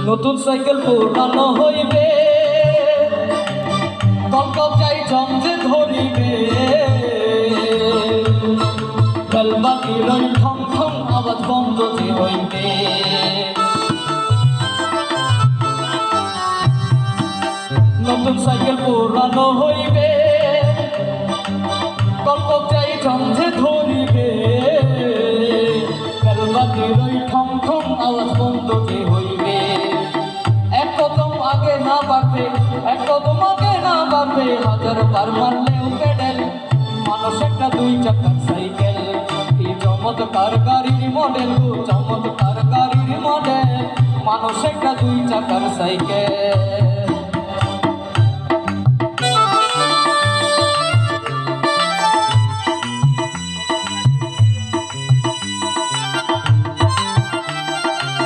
নতুন সাইকেল পুরানো হইবে, কলকল যাই জমজে ধরিবে, বেলবাতির ওই ঠং ঠং আওয়াজ বন্ধ যে হইবে। নতুন সাইকেল পুরানো হইবে, কলকল যাই জমজে ধরিবে, বেলবাতির ওই ঠং ঠং আওয়াজ বন্ধ যে হইবে। এক কদম আগে না বাড়বে, এক কদম আগে না বাড়বে, হাজার বার মারলেও পেডেল। মানুষ একটা দুই চাকার সাইকেল, কি চমৎকার গাড়ির মডেল গো, চমৎকার গাড়ির মডেল। মানুষ একটা দুই চাকার সাইকেল।